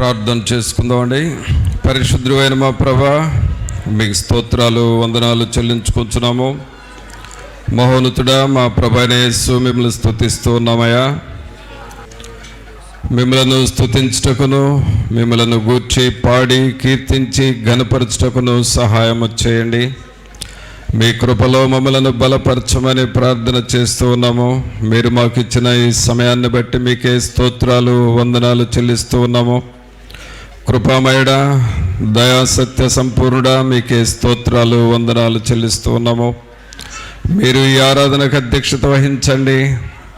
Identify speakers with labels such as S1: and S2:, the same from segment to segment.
S1: ప్రార్థన చేసుకుందామండి. పరిశుద్ధుడైన మా ప్రభా, మీకు స్తోత్రాలు వందనాలు చెల్లించుకుంటున్నాము. మహోన్నతుడా మా ప్రభైన యేసు, మిమ్మల్ని స్తుతిస్తూ ఉన్నామయ్యా. మిమ్మలను స్తుతించుటకును, మిమ్మలను గూర్చి పాడి కీర్తించి ఘనపరచుటకును సహాయం చేయండి. మీ కృపలో మమ్మలను బలపరచమని ప్రార్థన చేస్తూ ఉన్నాము. మీరు మాకు ఇచ్చిన ఈ సమయాన్ని బట్టి మీకే స్తోత్రాలు వందనాలు చెల్లిస్తూ ఉన్నాము. కృపామయుడా, దయాసత్య సంపూర్ణుడా, మీకే స్తోత్రాలు వందనాలు చెల్లిస్తూ ఉన్నాము. మీరు ఈ ఆరాధనకు అధ్యక్షత వహించండి.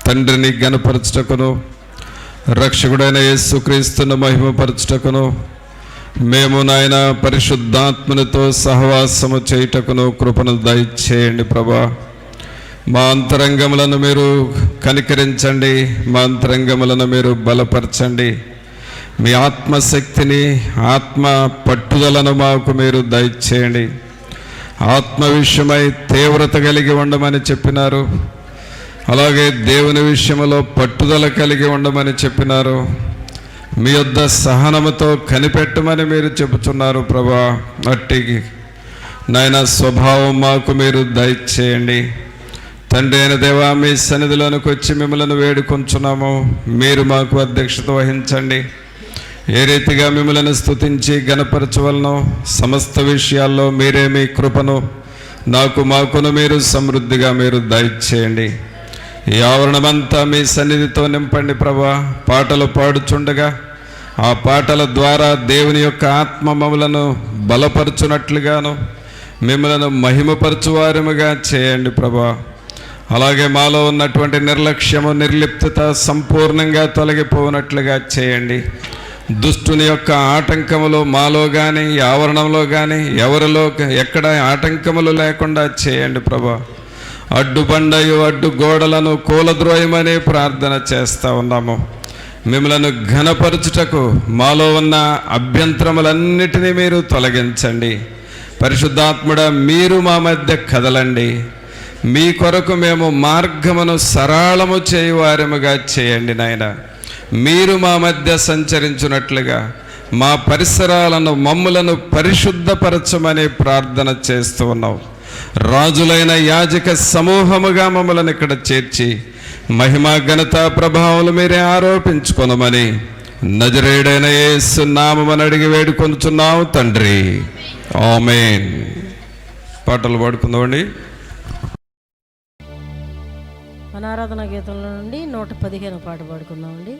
S1: తండ్రిని ఘనపరచుటకును, రక్షకుడైన యేసుక్రీస్తును మహిమపరచుటకును, మేము నాయన పరిశుద్ధాత్మనితో సహవాసము చేయుటకును కృపను దయచేయండి ప్రభా. మా అంతరంగములను మీరు కనికరించండి, మా అంతరంగములను మీరు బలపరచండి. మీ ఆత్మశక్తిని, ఆత్మ పట్టుదలను మాకు మీరు దయచేయండి. ఆత్మ విషయమై తీవ్రత కలిగి ఉండమని చెప్పినారు. అలాగే దేవుని విషయంలో పట్టుదల కలిగి ఉండమని చెప్పినారు. మీ యొద్ద సహనముతో కనిపెట్టమని మీరు చెబుతున్నారు ప్రభా. అట్టి నాయన స్వభావం మాకు మీరు దయచేయండి. తండ్రి అయిన దేవా, మీ సన్నిధిలోనికి వచ్చి మిమ్మల్ని వేడుకొంచున్నాము. మీరు మాకు అధ్యక్షత వహించండి. ఏ రీతిగా మిమ్మల్ని స్తుతించి ఘనపరచవలనో సమస్త విషయాల్లో మీరే మీ కృపను మాకును మీరు సమృద్ధిగా మీరు దయచేయండి. ఈ ఆవరణమంతా మీ సన్నిధితో నింపండి ప్రభా. పాటలు పాడుచుండగా ఆ పాటల ద్వారా దేవుని యొక్క ఆత్మ మమ్మలను బలపరచునట్లుగాను, మిమ్మలను మహిమపరచువారముగా చేయండి ప్రభా. అలాగే మాలో ఉన్నటువంటి నిర్లక్ష్యము, నిర్లిప్తత సంపూర్ణంగా తొలగిపోనట్లుగా చేయండి. దుష్టుని యొక్క ఆటంకములు మాలో కానీ, ఆవరణంలో కానీ, ఎవరిలో ఎక్కడ ఆటంకములు లేకుండా చేయండి ప్రభా. అడ్డుబండయు అడ్డు గోడలను కూలద్రోయమని ప్రార్థన చేస్తూ ఉన్నాము. మిమ్మలను ఘనపరచుటకు మాలో ఉన్న అభ్యంతరములన్నిటినీ మీరు తొలగించండి. పరిశుద్ధాత్ముడా, మీరు మా మధ్య కదలండి. మీ కొరకు మేము మార్గమును సరళము చేయువారముగా చేయండి నాయన. మీరు మా మధ్య సంచరించున్నట్లుగా మా పరిసరాలను, మమ్ములను పరిశుద్ధపరచమని ప్రార్థన చేస్తూ ఉన్నాం. రాజులైన యాజక సమూహముగా మమ్మల్ని ఇక్కడ చేర్చి మహిమ ఘనత ప్రభావాలు మీరే ఆరోపించుకొనమని నజరేయుడైన యేసు నామమున అడిగి వేడుకొనుచున్నాము తండ్రి, ఆమేన్. పాటలు పాడుకుందామండి.
S2: మన ఆరాధన గీతంలో నుండి 115 పాట పాడుకుందామండి.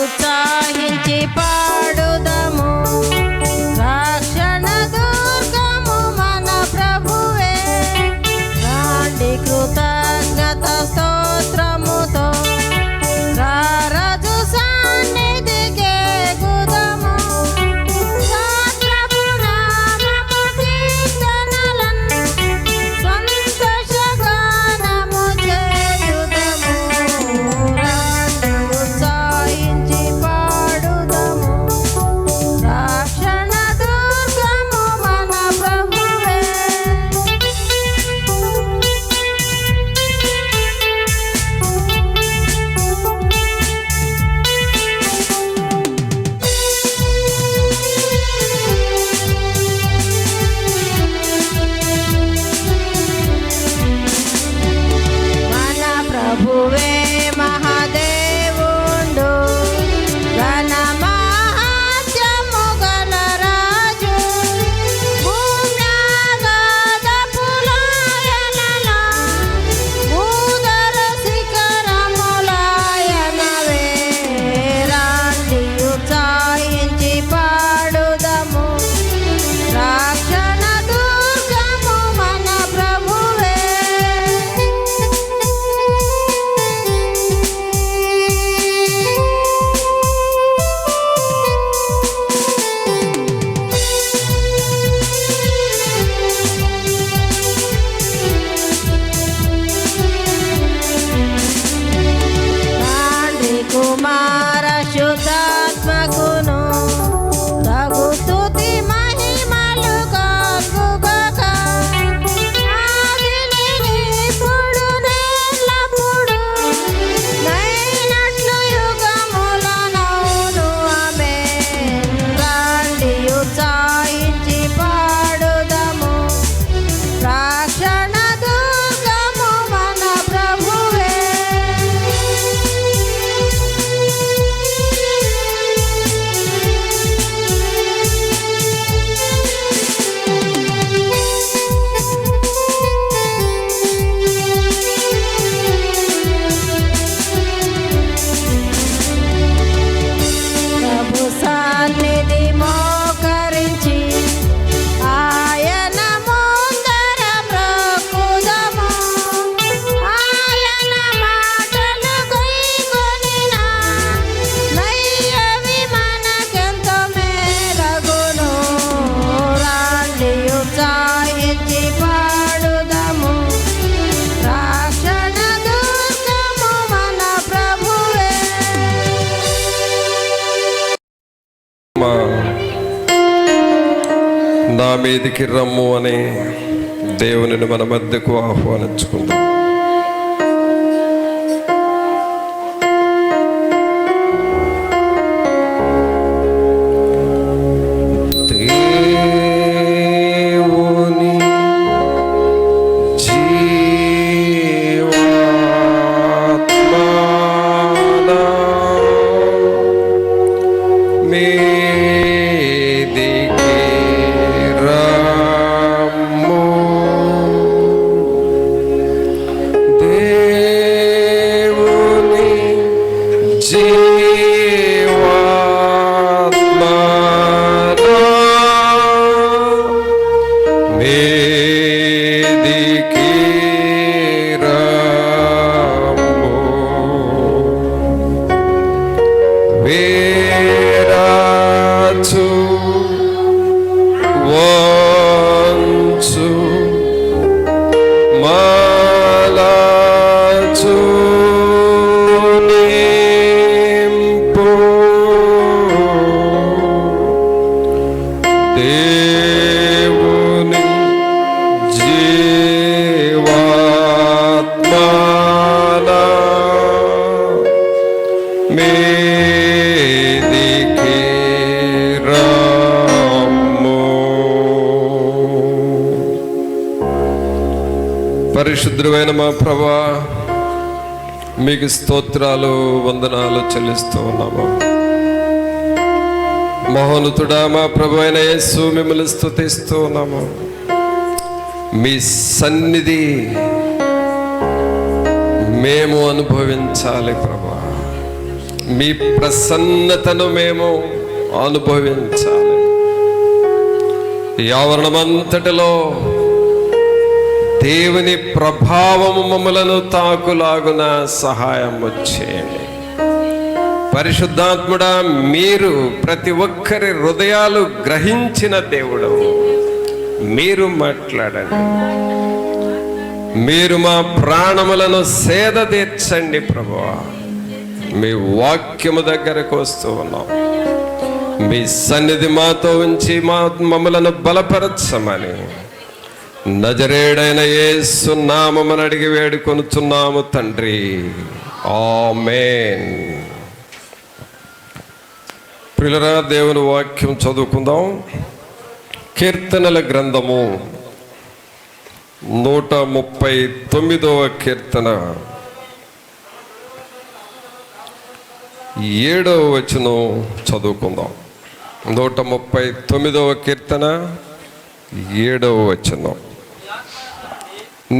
S2: ఉత్సాహించి పాడుదము, రక్షణ దుర్గము మన ప్రభువే. రాండి కృతజ్ఞత స్తోత్రముతో రారాజు సన్నిధికే గుదము.
S1: నా మీదికి రమ్ము అని దేవునిని మన మధ్యకు ఆహ్వానించుకుందాం. పరిశుద్ధుడైన మా ప్రభువా, మీకు స్తోత్రాలు వందనాలు చెల్లిస్తూ ఉన్నాము. మహోన్నతుడా మా ప్రభు అయిన యేసు, మిమ్మల్ని స్తుతిస్తూ ఉన్నాము. మీ సన్నిధి మేము అనుభవించాలి ప్రభువా, మీ ప్రసన్నతను మేము అనుభవించాలి. ఈ ఆవరణమంతటిలో దేవుని ప్రభావము మమ్మలను తాకులాగున సహాయం చేయండి. పరిశుద్ధాత్ముడా, మీరు ప్రతి ఒక్కరి హృదయాలు గ్రహించిన దేవుడు, మీరు మాట్లాడండి. మీరు మా ప్రాణములను సేద తీర్చండి ప్రభువా. మీ వాక్యము దగ్గరకు వస్తూ ఉన్నాం. మీ సన్నిధి మాతో ఉంచి మమ్మలను బలపరచమని నజరేయుడైన యేసు నామమున అడిగి వేడుకొనుచున్నాము తండ్రి, ఆమేన్. ప్రియులారా, దేవుని వాక్యం చదువుకుందాం. కీర్తనల గ్రంథము 139వ కీర్తన 7వ వచనం చదువుకుందాం. 139వ కీర్తన 7వ వచనం.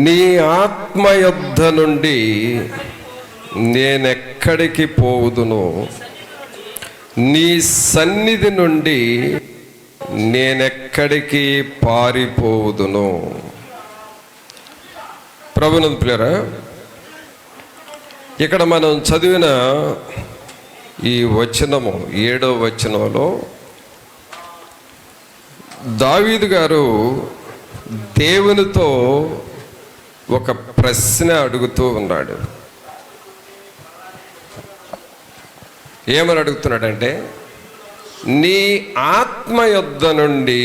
S1: నీ ఆత్మ యొద్ద నుండి నేనెక్కడికి పోవుదును, నీ సన్నిధి నుండి నేనెక్కడికి పారిపోవుదును. ప్రభునందు ప్రియులారా, ఇక్కడ మనం చదివిన ఈ వచనము 7వ వచనంలో దావీదు గారు దేవునితో ఒక ప్రశ్న అడుగుతూ ఉన్నాడు. ఏమని అడుగుతున్నాడంటే, నీ ఆత్మ యొద్ద నుండి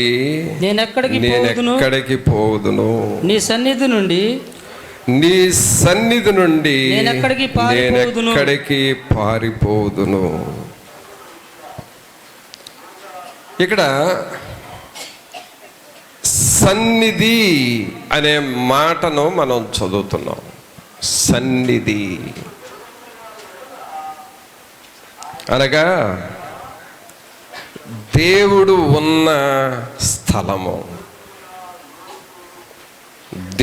S1: నేనెక్కడికి పోవుదును,
S2: నీ సన్నిధి నుండి
S1: నేనెక్కడికి పారిపోదును. ఇక్కడ సన్నిధి అనే మాటను మనం చదువుతున్నాం. సన్నిధి అనగా దేవుడు ఉన్న స్థలము,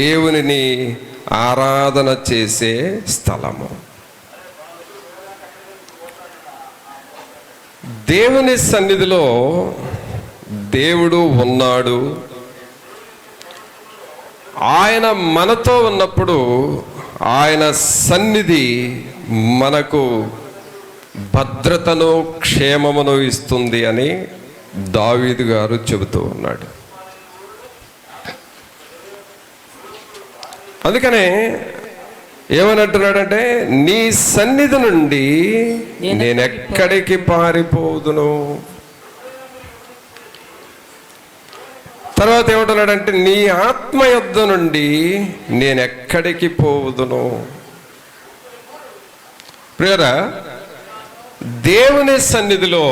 S1: దేవునిని ఆరాధన చేసే స్థలము. దేవుని సన్నిధిలో దేవుడు ఉన్నాడు. ఆయన మనతో ఉన్నప్పుడు ఆయన సన్నిధి మనకు భద్రతను క్షేమమును ఇస్తుంది అని దావీదు గారు చెబుతూ ఉన్నాడు. అందుకనే ఏమనంటున్నాడంటే, నీ సన్నిధి నుండి నేనెక్కడికి పారిపోదును. తర్వాత ఏమంటున్నాడంటే, నీ ఆత్మ యొద్ద నుండి నేను ఎక్కడికి పోవుదును. ప్రియరా, దేవుని సన్నిధిలో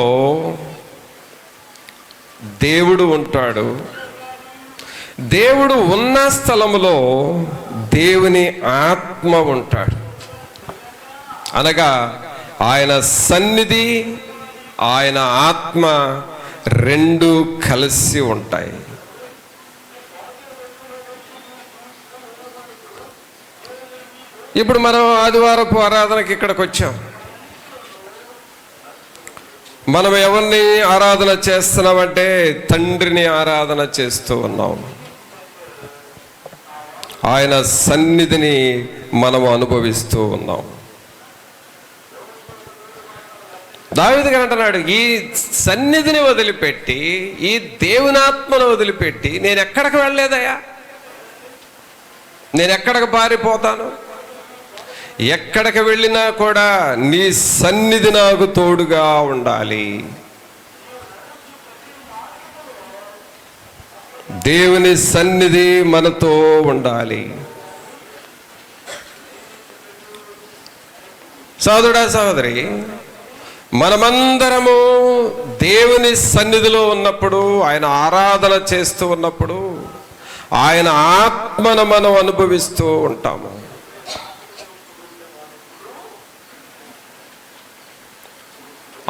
S1: దేవుడు ఉంటాడు. దేవుడు ఉన్న స్థలములో దేవుని ఆత్మ ఉంటాడు. అనగా ఆయన సన్నిధి, ఆయన ఆత్మ రెండు కలిసి ఉంటాయి. ఇప్పుడు మనం ఆదివారపు ఆరాధనకి ఇక్కడికి వచ్చాం. మనం ఎవరిని ఆరాధన చేస్తున్నామంటే తండ్రిని ఆరాధన చేస్తూ ఉన్నాం. ఆయన సన్నిధిని మనం అనుభవిస్తూ ఉన్నాం. దావీదు గారు అంటున్నాడు, ఈ సన్నిధిని వదిలిపెట్టి, ఈ దేవునాత్మను వదిలిపెట్టి నేను ఎక్కడికి వెళ్ళలేదయ్యా, నేను ఎక్కడికి పారిపోతాను? ఎక్కడికి వెళ్ళినా కూడా నీ సన్నిధి నాకు తోడుగా ఉండాలి. దేవుని సన్నిధి మనతో ఉండాలి. సోదరుడా, సహోదరి, మనమందరము దేవుని సన్నిధిలో ఉన్నప్పుడు, ఆయన ఆరాధన చేస్తూ ఉన్నప్పుడు ఆయన ఆత్మను మనం అనుభవిస్తూ ఉంటాము.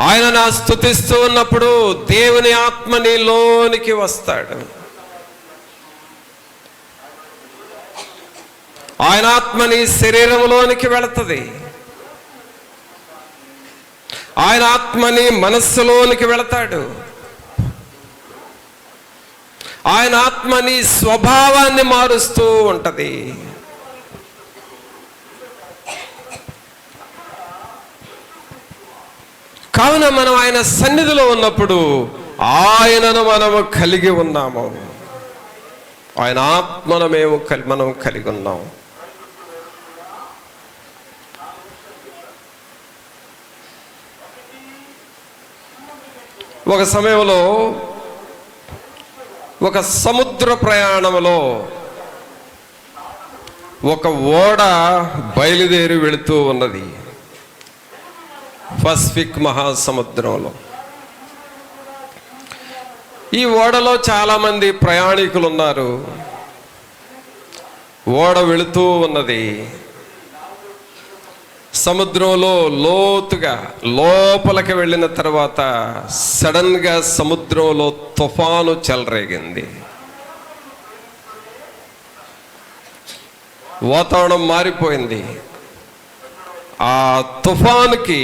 S1: ఆయన స్తుతిస్తూ ఉన్నప్పుడు దేవుని ఆత్మ నీలోనికి వస్తాడు. ఆయన ఆత్మ నీ శరీరంలోనికి వెళుతుంది. ఆయన ఆత్మ నీ మనస్సులోనికి వెళతాడు. ఆయన ఆత్మ నీ స్వభావాన్ని మారుస్తూ ఉంటది. కావున మనం ఆయన సన్నిధిలో ఉన్నప్పుడు ఆయనను మనము కలిగి ఉన్నాము. ఆయన ఆత్మను మనం కలిగి ఉన్నాము. ఒక సమయంలో ఒక సముద్ర ప్రయాణంలో ఒక ఓడ బయలుదేరి వెళుతూ ఉన్నది పసిఫిక్ మహాసముద్రంలో. ఈ ఓడలో చాలామంది ప్రయాణికులు ఉన్నారు. ఓడ వెళుతూ ఉన్నది. సముద్రంలో లోతుగా లోపలికి వెళ్ళిన తర్వాత సడన్గా సముద్రంలో తుఫాను చెలరేగింది. వాతావరణం మారిపోయింది. ఆ తుఫానుకి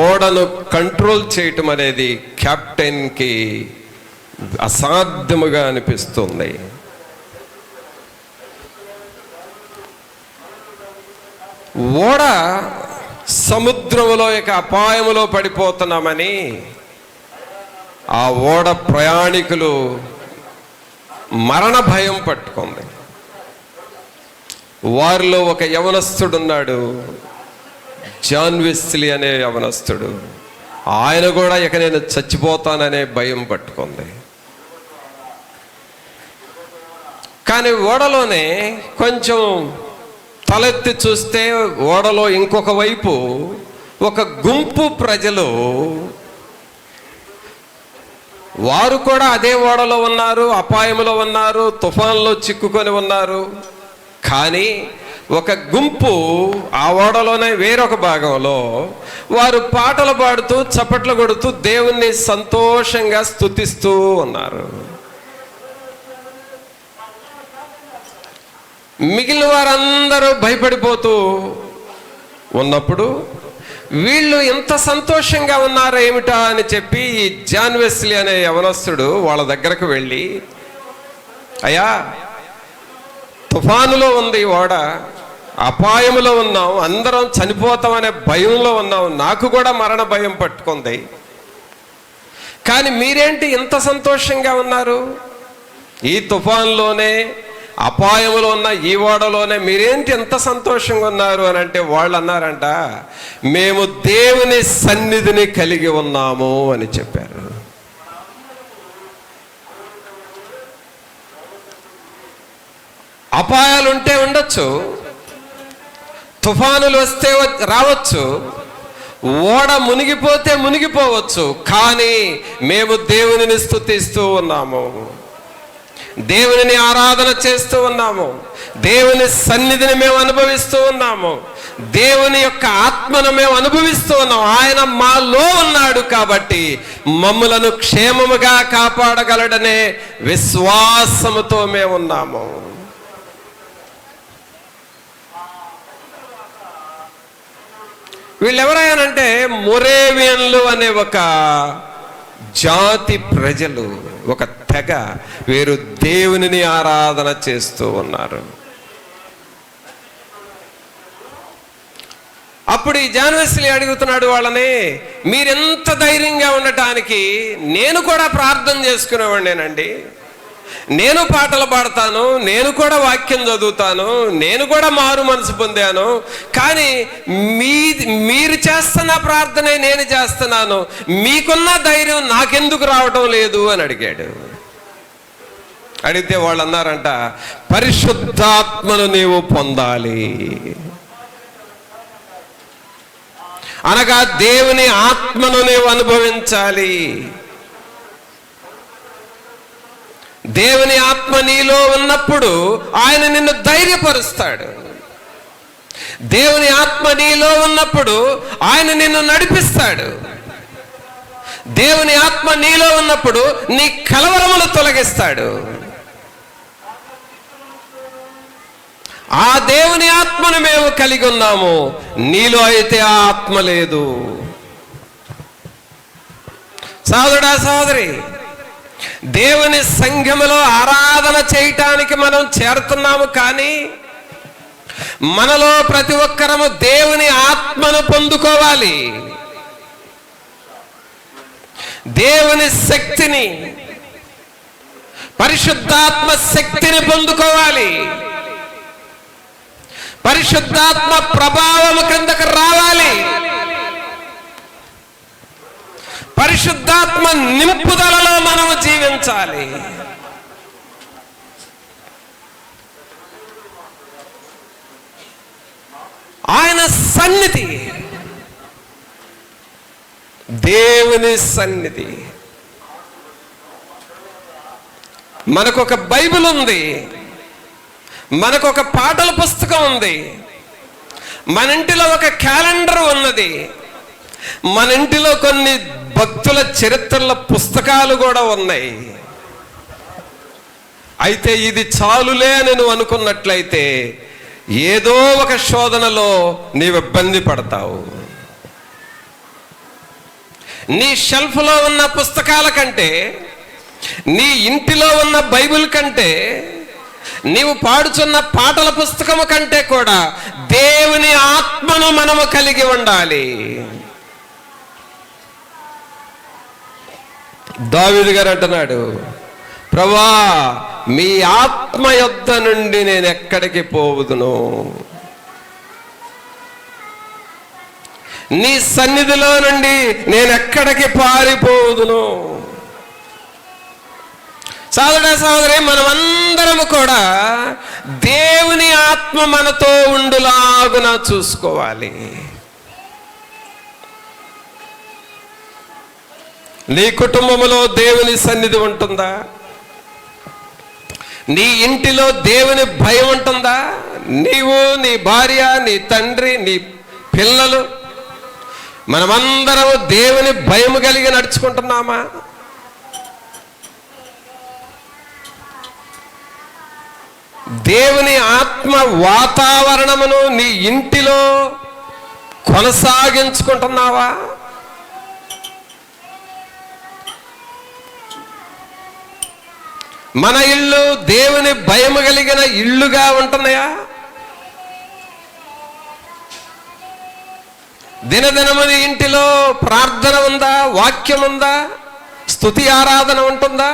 S1: ఓడను కంట్రోల్ చేయటం అనేది కెప్టెన్కి అసాధ్యముగా అనిపిస్తుంది. ఓడ సముద్రంలో ఇక అపాయములో పడిపోతున్నామని ఆ ఓడ ప్రయాణికులు మరణ భయం పట్టుకుంది. వారిలో ఒక యవనస్తుడున్నాడు, జాన్ వెస్లీ అనే యవనస్తుడు. ఆయన కూడా ఇక నేను చచ్చిపోతాననే భయం పట్టుకుంది. కానీ ఓడలోనే కొంచెం తలెత్తి చూస్తే ఓడలో ఇంకొక వైపు ఒక గుంపు ప్రజలు, వారు కూడా అదే ఓడలో ఉన్నారు, అపాయంలో ఉన్నారు, తుఫాన్లో చిక్కుకొని ఉన్నారు. కానీ ఒక గుంపు ఆ ఓడలోనే వేరొక భాగంలో వారు పాటలు పాడుతూ చప్పట్లు కొడుతూ దేవుణ్ణి సంతోషంగా స్తుతిస్తూ ఉన్నారు. మిగిలిన వారందరూ భయపడిపోతూ ఉన్నప్పుడు వీళ్ళు ఎంత సంతోషంగా ఉన్నారో ఏమిటా అని చెప్పి ఈ జాన్ వెస్లీ అనే యవనస్తుడు వాళ్ళ దగ్గరకు వెళ్ళి, అయ్యా, తుఫానులో ఉంది ఓడ, అపాయములో ఉన్నాం, అందరం చనిపోతామనే భయంలో ఉన్నాం, నాకు కూడా మరణ భయం పట్టుకుంది, కానీ మీరేంటి ఇంత సంతోషంగా ఉన్నారు? ఈ తుఫాన్లోనే అపాయంలో ఉన్న ఈ ఓడలోనే మీరేంటి ఎంత సంతోషంగా ఉన్నారు అని అంటే వాళ్ళు అన్నారంట, మేము దేవుని సన్నిధిని కలిగి ఉన్నాము అని చెప్పారు. అపాయాలు ఉంటే ఉండొచ్చు, తుఫానులు వస్తే రావచ్చు, ఓడ మునిగిపోతే మునిగిపోవచ్చు, కానీ మేము దేవునిని స్తుతిస్తూ ఉన్నాము, దేవునిని ఆరాధన చేస్తూ ఉన్నాము, దేవుని సన్నిధిని మేము అనుభవిస్తూ ఉన్నాము, దేవుని యొక్క ఆత్మను మేము అనుభవిస్తూ ఉన్నాం. ఆయన మాలో ఉన్నాడు కాబట్టి మమ్ములను క్షేమముగా కాపాడగలడనే విశ్వాసముతో మేము ఉన్నాము. వీళ్ళెవరైనానంటే మొరేవియన్లు అనే ఒక జాతి ప్రజలు, ఒక తెగ, వీరు దేవునిని ఆరాధన చేస్తూ ఉన్నారు. అప్పుడు ఈ జాన్ వెస్లీ అడుగుతున్నాడు వాళ్ళని, మీరెంత ధైర్యంగా ఉండటానికి నేను కూడా ప్రార్థన చేసుకునేవాడినేనండి, నేను పాటలు పాడతాను, నేను కూడా వాక్యం చదువుతాను, నేను కూడా మారు మనసు పొందాను, కానీ మీరు చేస్తున్న ప్రార్థనే నేను చేస్తున్నాను, మీకున్న ధైర్యం నాకెందుకు రావటం లేదు అని అడిగాడు. అడిగితే వాళ్ళు అన్నారంట, పరిశుద్ధాత్మను నీవు పొందాలి, అనగా దేవుని ఆత్మను నీవు అనుభవించాలి. దేవుని ఆత్మ నీలో ఉన్నప్పుడు ఆయన నిన్ను ధైర్యపరుస్తాడు. దేవుని ఆత్మ నీలో ఉన్నప్పుడు ఆయన నిన్ను నడిపిస్తాడు. దేవుని ఆత్మ నీలో ఉన్నప్పుడు నీ కలవరములు తొలగిస్తాడు. ఆ దేవుని ఆత్మను మేము కలిగి ఉన్నాము, నీలో అయితే ఆ ఆత్మ లేదు. సోదరుడా, సోదరి, దేవుని సంఘములో ఆరాధన చేయటానికి మనం చేరుతున్నాము, కానీ మనలో ప్రతి ఒక్కరము దేవుని ఆత్మను పొందుకోవాలి, దేవుని శక్తిని, పరిశుద్ధాత్మ శక్తిని పొందుకోవాలి. పరిశుద్ధాత్మ ప్రభావం కిందకు రావాలి. పరిశుద్ధాత్మ నింపుదలలో మనము జీవించాలి. ఆయన సన్నిధి, దేవుని సన్నిధి. మనకొక బైబిల్ ఉంది, మనకొక పాటల పుస్తకం ఉంది, మన ఇంటిలో ఒక క్యాలెండర్ ఉన్నది, మన ఇంటిలో కొన్ని భక్తుల చరిత్రల పుస్తకాలు కూడా ఉన్నాయి. అయితే ఇది చాలులే అని నువ్వు అనుకున్నట్లయితే ఏదో ఒక శోధనలో నీవు ఇబ్బంది పడతావు. నీ షెల్ఫ్లో ఉన్న పుస్తకాల కంటే, నీ ఇంటిలో ఉన్న బైబిల్ కంటే, నీవు పాడుచున్న పాటల పుస్తకము కంటే కూడా దేవుని ఆత్మను మనము కలిగి ఉండాలి. దావీదు గారు అంటున్నాడు, ప్రభువా మీ ఆత్మ యొద్ద నుండి నేను ఎక్కడికి పోవుదును, నీ సన్నిధిలో నుండి నేను ఎక్కడికి పారిపోవుదును. సోదరుడా, సోదరి, మనమందరము కూడా దేవుని ఆత్మ మనతో ఉండులాగున చూసుకోవాలి. నీ కుటుంబంలో దేవుని సన్నిధి ఉంటుందా? నీ ఇంటిలో దేవుని భయం ఉంటుందా? నీవు, నీ భార్య, నీ తండ్రి, నీ పిల్లలు మనమందరము దేవుని భయం కలిగి నడుచుకుంటున్నామా? దేవుని ఆత్మ వాతావరణమును నీ ఇంటిలో కొనసాగించుకుంటున్నావా? మన ఇల్లు దేవుని భయం కలిగిన ఇల్లుగా ఉంటున్నాయా? దినదినముని ఇంటిలో ప్రార్థన ఉందా? వాక్యం ఉందా? స్తుతి ఆరాధన ఉంటుందా?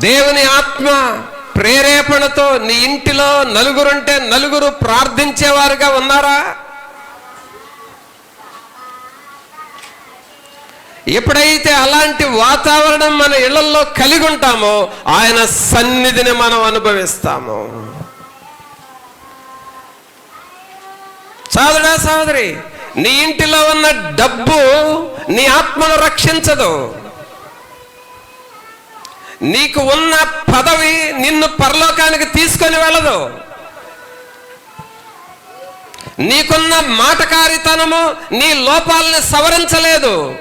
S1: దేవుని ఆత్మ ప్రేరేపణతో నీ ఇంటిలో నలుగురుంటే నలుగురు ప్రార్థించేవారుగా ఉన్నారా? ఎప్పుడైతే అలాంటి వాతావరణం మన ఇళ్లలో కలిగి ఉంటామో ఆయన సన్నిధిని మనం అనుభవిస్తాము. సోదరుడా, సోదరి, నీ ఇంటిలో ఉన్న డబ్బు నీ ఆత్మను రక్షించదు. నీకు ఉన్న పదవి నిన్ను పరలోకానికి తీసుకొని వెళ్ళదు. నీకున్న మాటకారితనము నీ లోపాలని సవరించలేదు.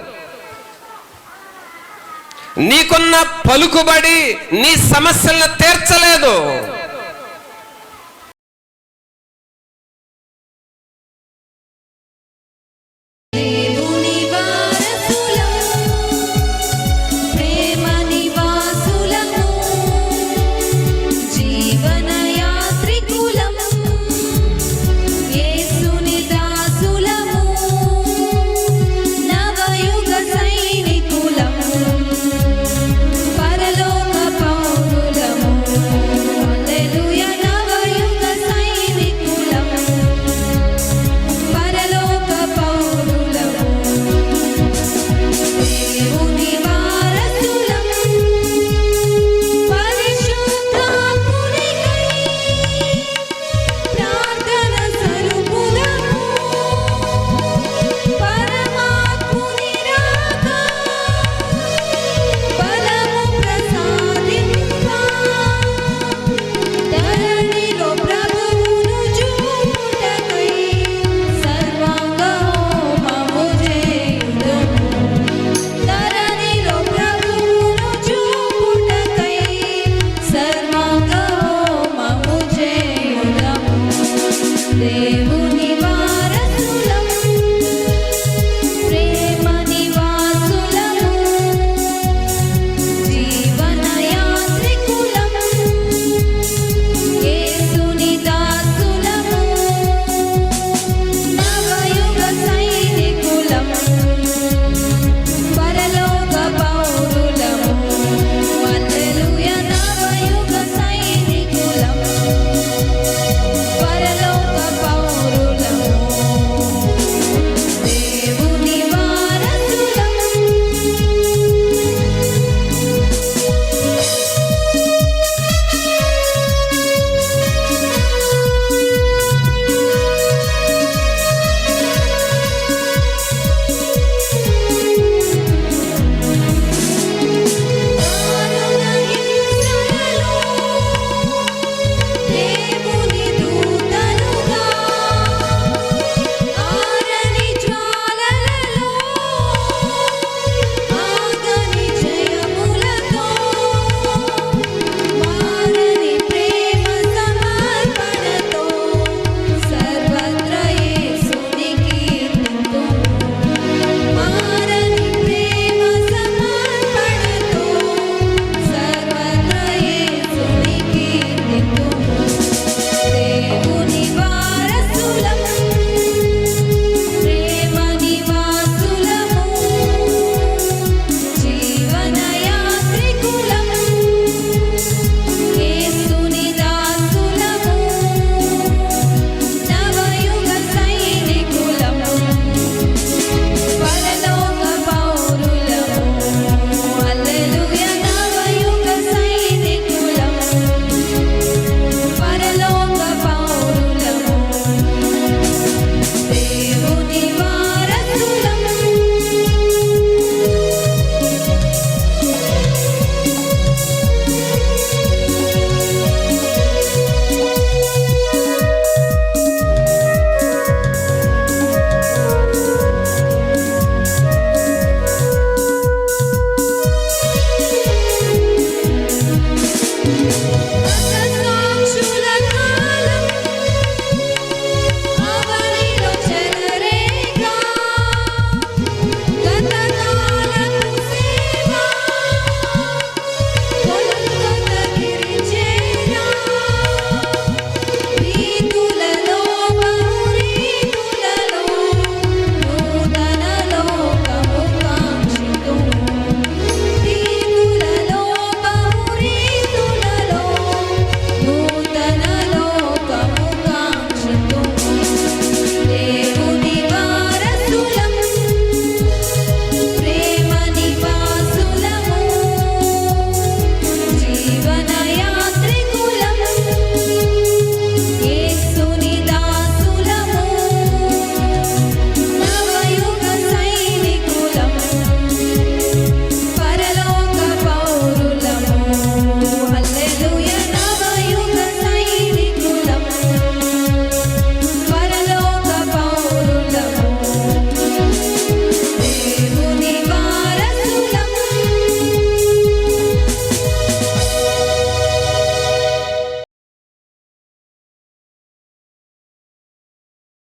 S1: నీకున్న పలుకుబడి నీ సమస్యలను తీర్చలేదు.